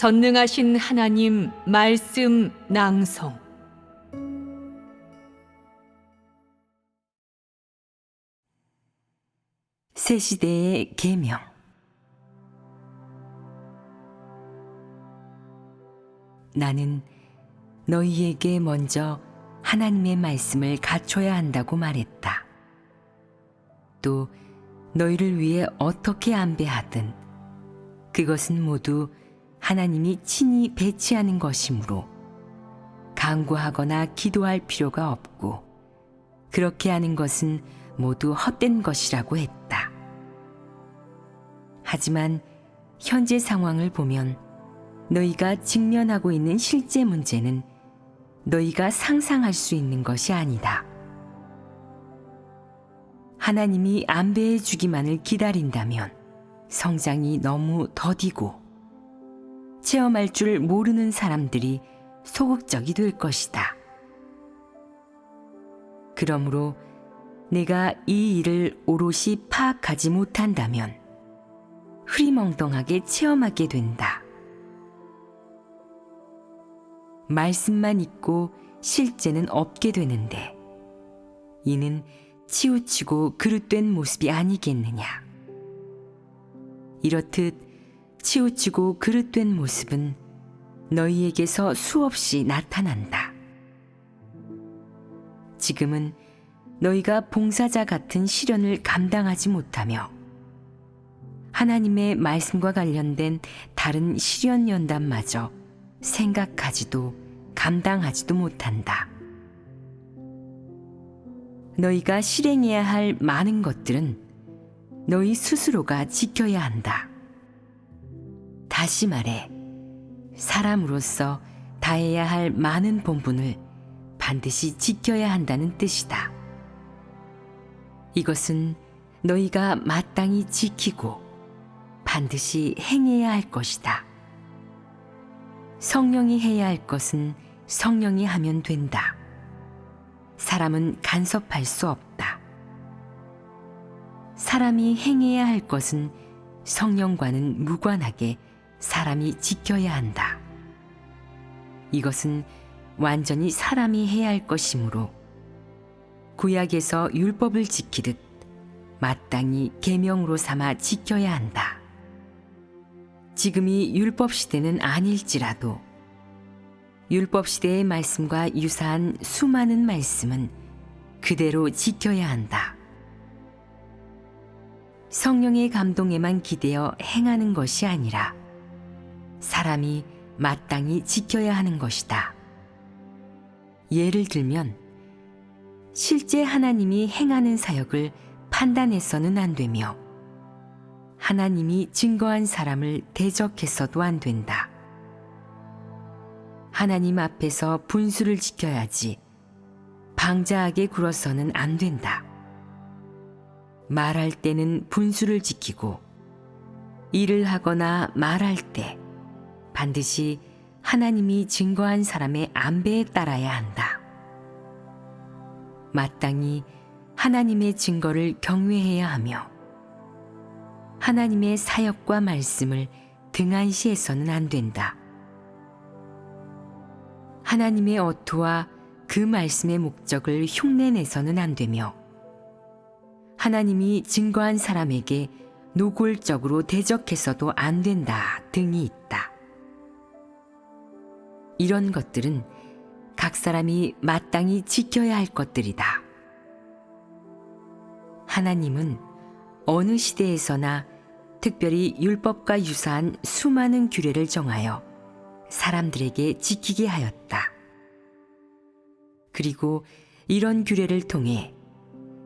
전능하신 하나님 말씀 낭송. 새 시대의 계명. 나는 너희에게 먼저 하나님의 말씀을 갖춰야 한다고 말했다. 또 너희를 위해 어떻게 안배하든 그것은 모두 하나님이 친히 배치하는 것이므로 간구하거나 기도할 필요가 없고 그렇게 하는 것은 모두 헛된 것이라고 했다. 하지만 현재 상황을 보면 너희가 직면하고 있는 실제 문제는 너희가 상상할 수 있는 것이 아니다. 하나님이 안배해 주기만을 기다린다면 성장이 너무 더디고 체험할 줄 모르는 사람들이 소극적이 될 것이다. 그러므로 내가 이 일을 오롯이 파악하지 못한다면 흐리멍덩하게 체험하게 된다. 말씀만 있고 실제는 없게 되는데 이는 치우치고 그릇된 모습이 아니겠느냐. 이렇듯 치우치고 그릇된 모습은 너희에게서 수없이 나타난다. 지금은 너희가 봉사자 같은 시련을 감당하지 못하며 하나님의 말씀과 관련된 다른 시련 연단마저 생각하지도 감당하지도 못한다. 너희가 실행해야 할 많은 것들은 너희 스스로가 지켜야 한다. 다시 말해, 사람으로서 다해야 할 많은 본분을 반드시 지켜야 한다는 뜻이다. 이것은 너희가 마땅히 지키고 반드시 행해야 할 것이다. 성령이 해야 할 것은 성령이 하면 된다. 사람은 간섭할 수 없다. 사람이 행해야 할 것은 성령과는 무관하게 사람이 지켜야 한다. 이것은 완전히 사람이 해야 할 것이므로 구약에서 율법을 지키듯 마땅히 계명으로 삼아 지켜야 한다. 지금이 율법 시대는 아닐지라도 율법 시대의 말씀과 유사한 수많은 말씀은 그대로 지켜야 한다. 성령의 감동에만 기대어 행하는 것이 아니라 사람이 마땅히 지켜야 하는 것이다. 예를 들면 실제 하나님이 행하는 사역을 판단해서는 안 되며 하나님이 증거한 사람을 대적해서도 안 된다. 하나님 앞에서 분수를 지켜야지 방자하게 굴어서는 안 된다. 말할 때는 분수를 지키고 일을 하거나 말할 때 반드시 하나님이 증거한 사람의 안배에 따라야 한다. 마땅히 하나님의 증거를 경외해야 하며 하나님의 사역과 말씀을 등한시해서는 안 된다. 하나님의 어투와 그 말씀의 목적을 흉내내서는 안 되며 하나님이 증거한 사람에게 노골적으로 대적해서도 안 된다 등이 있다. 이런 것들은 각 사람이 마땅히 지켜야 할 것들이다. 하나님은 어느 시대에서나 특별히 율법과 유사한 수많은 규례를 정하여 사람들에게 지키게 하였다. 그리고 이런 규례를 통해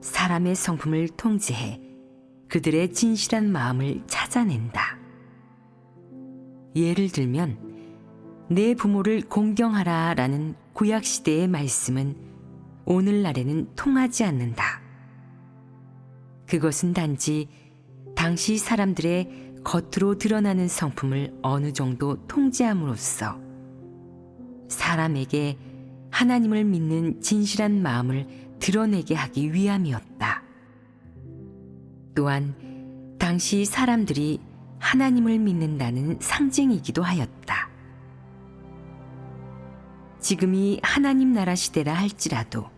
사람의 성품을 통제해 그들의 진실한 마음을 찾아낸다. 예를 들면 내 부모를 공경하라 라는 구약시대의 말씀은 오늘날에는 통하지 않는다. 그것은 단지 당시 사람들의 겉으로 드러나는 성품을 어느 정도 통제함으로써 사람에게 하나님을 믿는 진실한 마음을 드러내게 하기 위함이었다. 또한 당시 사람들이 하나님을 믿는다는 상징이기도 하였다. 지금이 하나님 나라 시대라 할지라도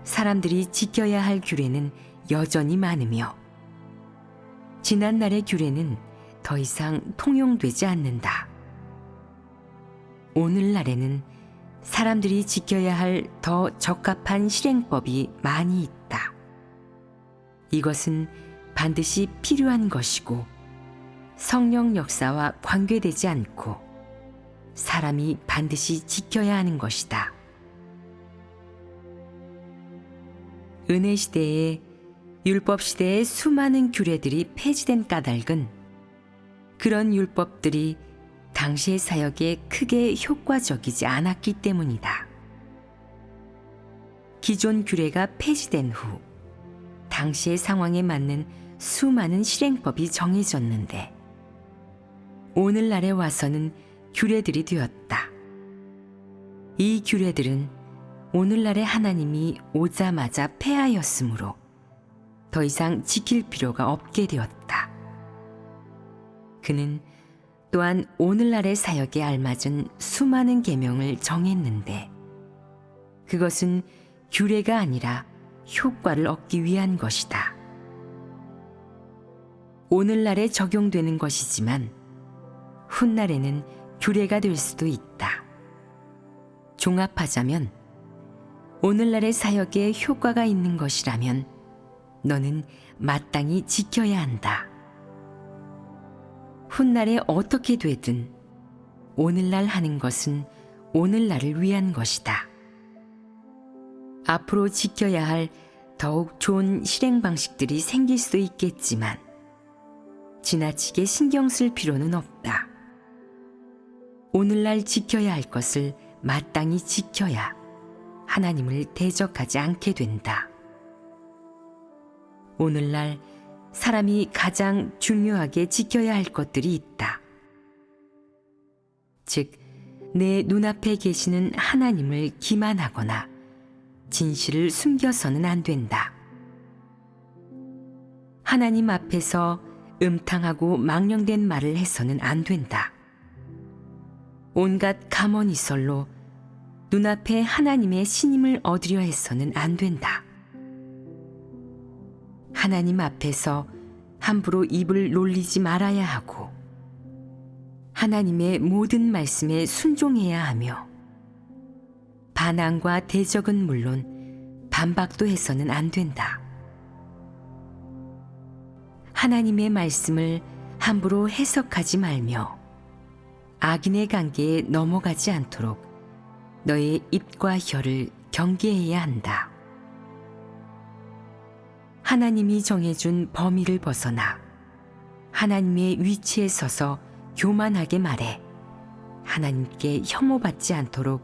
사람들이 지켜야 할 규례는 여전히 많으며 지난날의 규례는 더 이상 통용되지 않는다. 오늘날에는 사람들이 지켜야 할 더 적합한 실행법이 많이 있다. 이것은 반드시 필요한 것이고 성령 역사와 관계되지 않고 사람이 반드시 지켜야 하는 것이다. 은혜 시대에 율법 시대의 수많은 규례들이 폐지된 까닭은 그런 율법들이 당시의 사역에 크게 효과적이지 않았기 때문이다. 기존 규례가 폐지된 후 당시의 상황에 맞는 수많은 실행법이 정해졌는데 오늘날에 와서는 규례들이 되었다. 이 규례들은 오늘날의 하나님이 오자마자 폐하였으므로 더 이상 지킬 필요가 없게 되었다. 그는 또한 오늘날의 사역에 알맞은 수많은 계명을 정했는데 그것은 규례가 아니라 효과를 얻기 위한 것이다. 오늘날에 적용되는 것이지만 훗날에는 규례가 될 수도 있다. 종합하자면 오늘날의 사역에 효과가 있는 것이라면 너는 마땅히 지켜야 한다. 훗날에 어떻게 되든 오늘날 하는 것은 오늘날을 위한 것이다. 앞으로 지켜야 할 더욱 좋은 실행 방식들이 생길 수도 있겠지만 지나치게 신경 쓸 필요는 없다. 오늘날 지켜야 할 것을 마땅히 지켜야 하나님을 대적하지 않게 된다. 오늘날 사람이 가장 중요하게 지켜야 할 것들이 있다. 즉, 내 눈앞에 계시는 하나님을 기만하거나 진실을 숨겨서는 안 된다. 하나님 앞에서 음탕하고 망령된 말을 해서는 안 된다. 온갖 가머니설로 눈앞에 하나님의 신임을 얻으려 해서는 안 된다. 하나님 앞에서 함부로 입을 놀리지 말아야 하고 하나님의 모든 말씀에 순종해야 하며 반항과 대적은 물론 반박도 해서는 안 된다. 하나님의 말씀을 함부로 해석하지 말며 악인의 관계에 넘어가지 않도록 너의 입과 혀를 경계해야 한다. 하나님이 정해준 범위를 벗어나 하나님의 위치에 서서 교만하게 말해 하나님께 혐오받지 않도록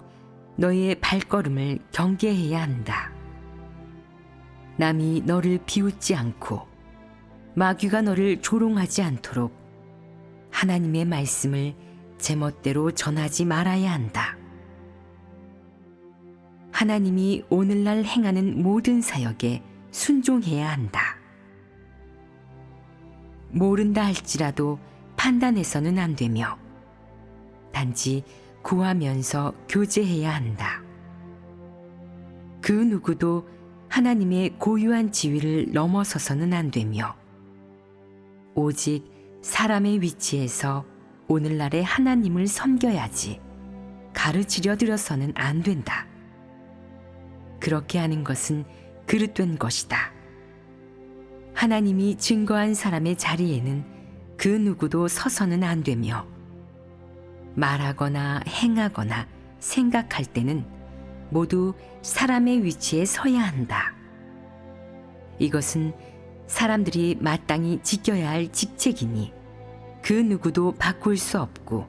너의 발걸음을 경계해야 한다. 남이 너를 비웃지 않고 마귀가 너를 조롱하지 않도록 하나님의 말씀을 제멋대로 전하지 말아야 한다. 하나님이 오늘날 행하는 모든 사역에 순종해야 한다. 모른다 할지라도 판단해서는 안 되며 단지 구하면서 교제해야 한다. 그 누구도 하나님의 고유한 지위를 넘어서서는 안 되며 오직 사람의 위치에서 오늘날의 하나님을 섬겨야지 가르치려 들어서는 안 된다. 그렇게 하는 것은 그릇된 것이다. 하나님이 증거한 사람의 자리에는 그 누구도 서서는 안 되며 말하거나 행하거나 생각할 때는 모두 사람의 위치에 서야 한다. 이것은 사람들이 마땅히 지켜야 할 직책이니 그 누구도 바꿀 수 없고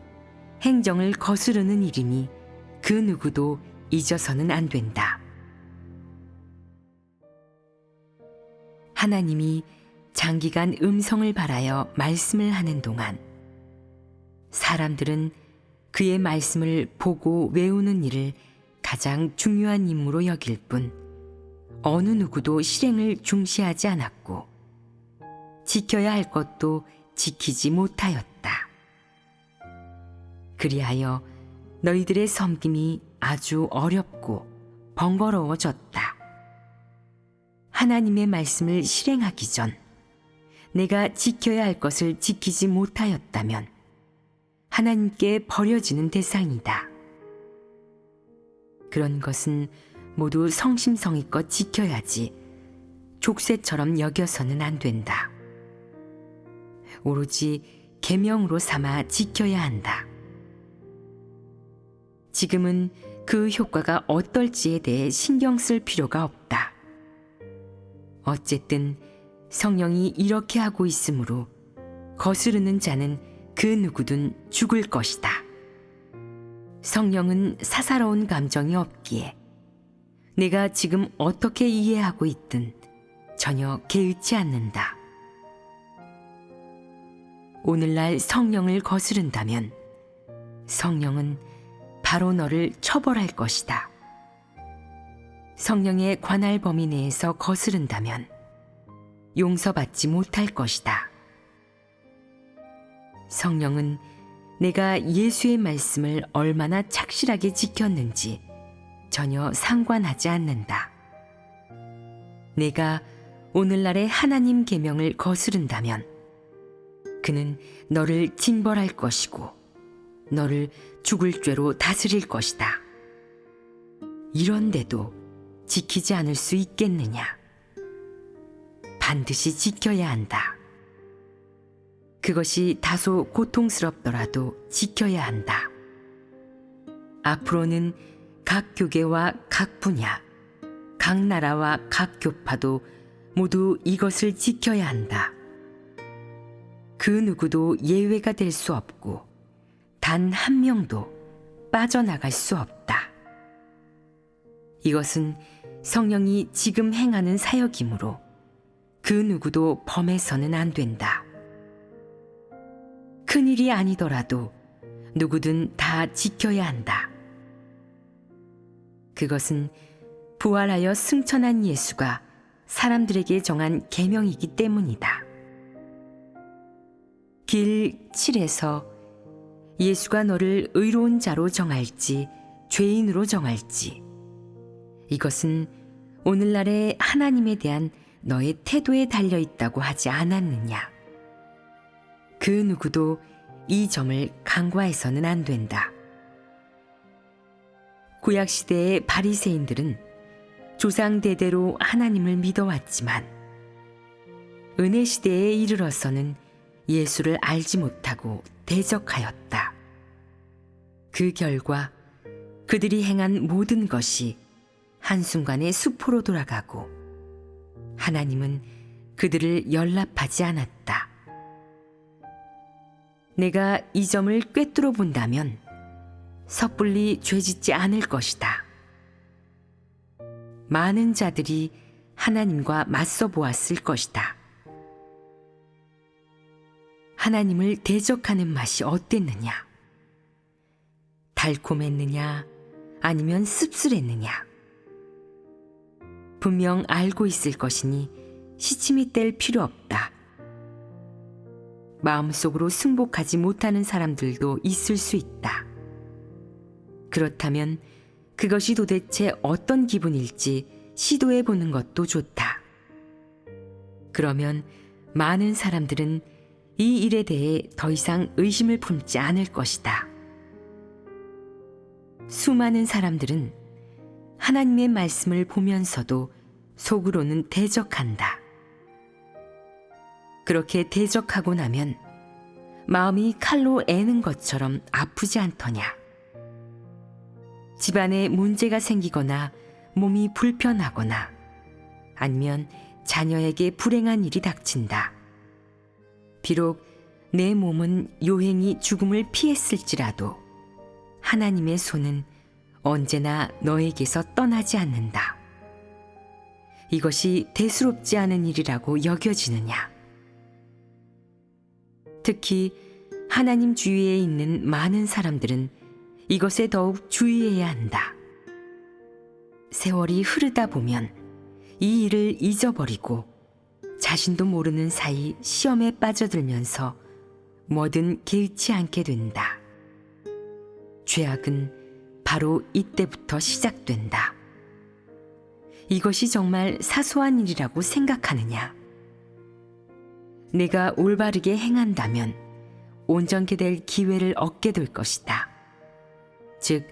행정을 거스르는 일이니 그 누구도 잊어서는 안 된다. 하나님이 장기간 음성을 바라여 말씀을 하는 동안 사람들은 그의 말씀을 보고 외우는 일을 가장 중요한 임무로 여길 뿐 어느 누구도 실행을 중시하지 않았고 지켜야 할 것도 지키지 못하였다. 그리하여 너희들의 섬김이 아주 어렵고 번거로워졌다. 하나님의 말씀을 실행하기 전 내가 지켜야 할 것을 지키지 못하였다면 하나님께 버려지는 대상이다. 그런 것은 모두 성심성의껏 지켜야지 족쇄처럼 여겨서는 안 된다. 오로지 계명으로 삼아 지켜야 한다. 지금은 그 효과가 어떨지에 대해 신경 쓸 필요가 없다. 어쨌든 성령이 이렇게 하고 있으므로 거스르는 자는 그 누구든 죽을 것이다. 성령은 사사로운 감정이 없기에 내가 지금 어떻게 이해하고 있든 전혀 개의치 않는다. 오늘날 성령을 거스른다면 성령은 바로 너를 처벌할 것이다. 성령의 관할 범위 내에서 거스른다면 용서받지 못할 것이다. 성령은 내가 예수의 말씀을 얼마나 착실하게 지켰는지 전혀 상관하지 않는다. 내가 오늘날의 하나님 계명을 거스른다면 그는 너를 징벌할 것이고 너를 죽을 죄로 다스릴 것이다. 이런데도 지키지 않을 수 있겠느냐? 반드시 지켜야 한다. 그것이 다소 고통스럽더라도 지켜야 한다. 앞으로는 각 교계와 각 분야, 각 나라와 각 교파도 모두 이것을 지켜야 한다. 그 누구도 예외가 될 수 없고 단 한 명도 빠져나갈 수 없다. 이것은 성령이 지금 행하는 사역이므로 그 누구도 범해서는 안 된다. 큰일이 아니더라도 누구든 다 지켜야 한다. 그것은 부활하여 승천한 예수가 사람들에게 정한 계명이기 때문이다. 길 7에서 예수가 너를 의로운 자로 정할지 죄인으로 정할지 이것은 오늘날의 하나님에 대한 너의 태도에 달려 있다고 하지 않았느냐? 그 누구도 이 점을 간과해서는 안 된다. 구약시대의 바리새인들은 조상 대대로 하나님을 믿어왔지만 은혜시대에 이르러서는 예수를 알지 못하고 대적하였다. 그 결과 그들이 행한 모든 것이 한순간에 수포로 돌아가고 하나님은 그들을 연락하지 않았다. 내가 이 점을 꿰뚫어 본다면 섣불리 죄짓지 않을 것이다. 많은 자들이 하나님과 맞서 보았을 것이다. 하나님을 대적하는 맛이 어땠느냐? 달콤했느냐? 아니면 씁쓸했느냐? 분명 알고 있을 것이니 시침이 뗄 필요 없다. 마음속으로 승복하지 못하는 사람들도 있을 수 있다. 그렇다면 그것이 도대체 어떤 기분일지 시도해 보는 것도 좋다. 그러면 많은 사람들은 이 일에 대해 더 이상 의심을 품지 않을 것이다. 수많은 사람들은 하나님의 말씀을 보면서도 속으로는 대적한다. 그렇게 대적하고 나면 마음이 칼로 애는 것처럼 아프지 않더냐? 집안에 문제가 생기거나 몸이 불편하거나 아니면 자녀에게 불행한 일이 닥친다. 비록 내 몸은 요행이 죽음을 피했을지라도 하나님의 손은 언제나 너에게서 떠나지 않는다. 이것이 대수롭지 않은 일이라고 여겨지느냐? 특히 하나님 주위에 있는 많은 사람들은 이것에 더욱 주의해야 한다. 세월이 흐르다 보면 이 일을 잊어버리고 자신도 모르는 사이 시험에 빠져들면서 뭐든 개의치 않게 된다. 죄악은 바로 이때부터 시작된다. 이것이 정말 사소한 일이라고 생각하느냐? 내가 올바르게 행한다면 온전케 될 기회를 얻게 될 것이다. 즉,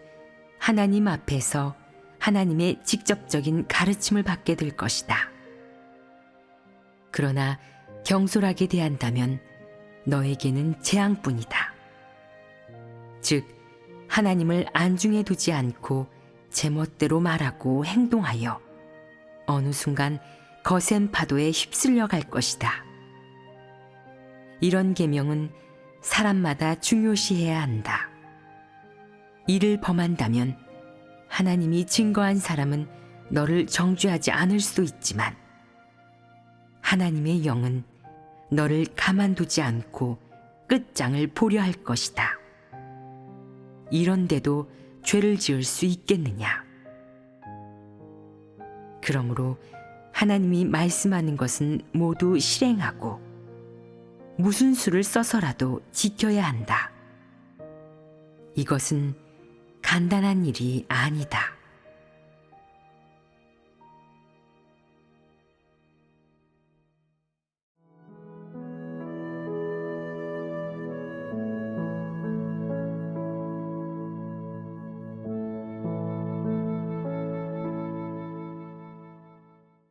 하나님 앞에서 하나님의 직접적인 가르침을 받게 될 것이다. 그러나 경솔하게 대한다면 너에게는 재앙뿐이다. 즉, 하나님을 안중에 두지 않고 제멋대로 말하고 행동하여 어느 순간 거센 파도에 휩쓸려 갈 것이다. 이런 계명은 사람마다 중요시해야 한다. 이를 범한다면 하나님이 증거한 사람은 너를 정죄하지 않을 수도 있지만 하나님의 영은 너를 가만두지 않고 끝장을 보려 할 것이다. 이런데도 죄를 지을 수 있겠느냐? 그러므로 하나님이 말씀하는 것은 모두 실행하고 무슨 수를 써서라도 지켜야 한다. 이것은 간단한 일이 아니다.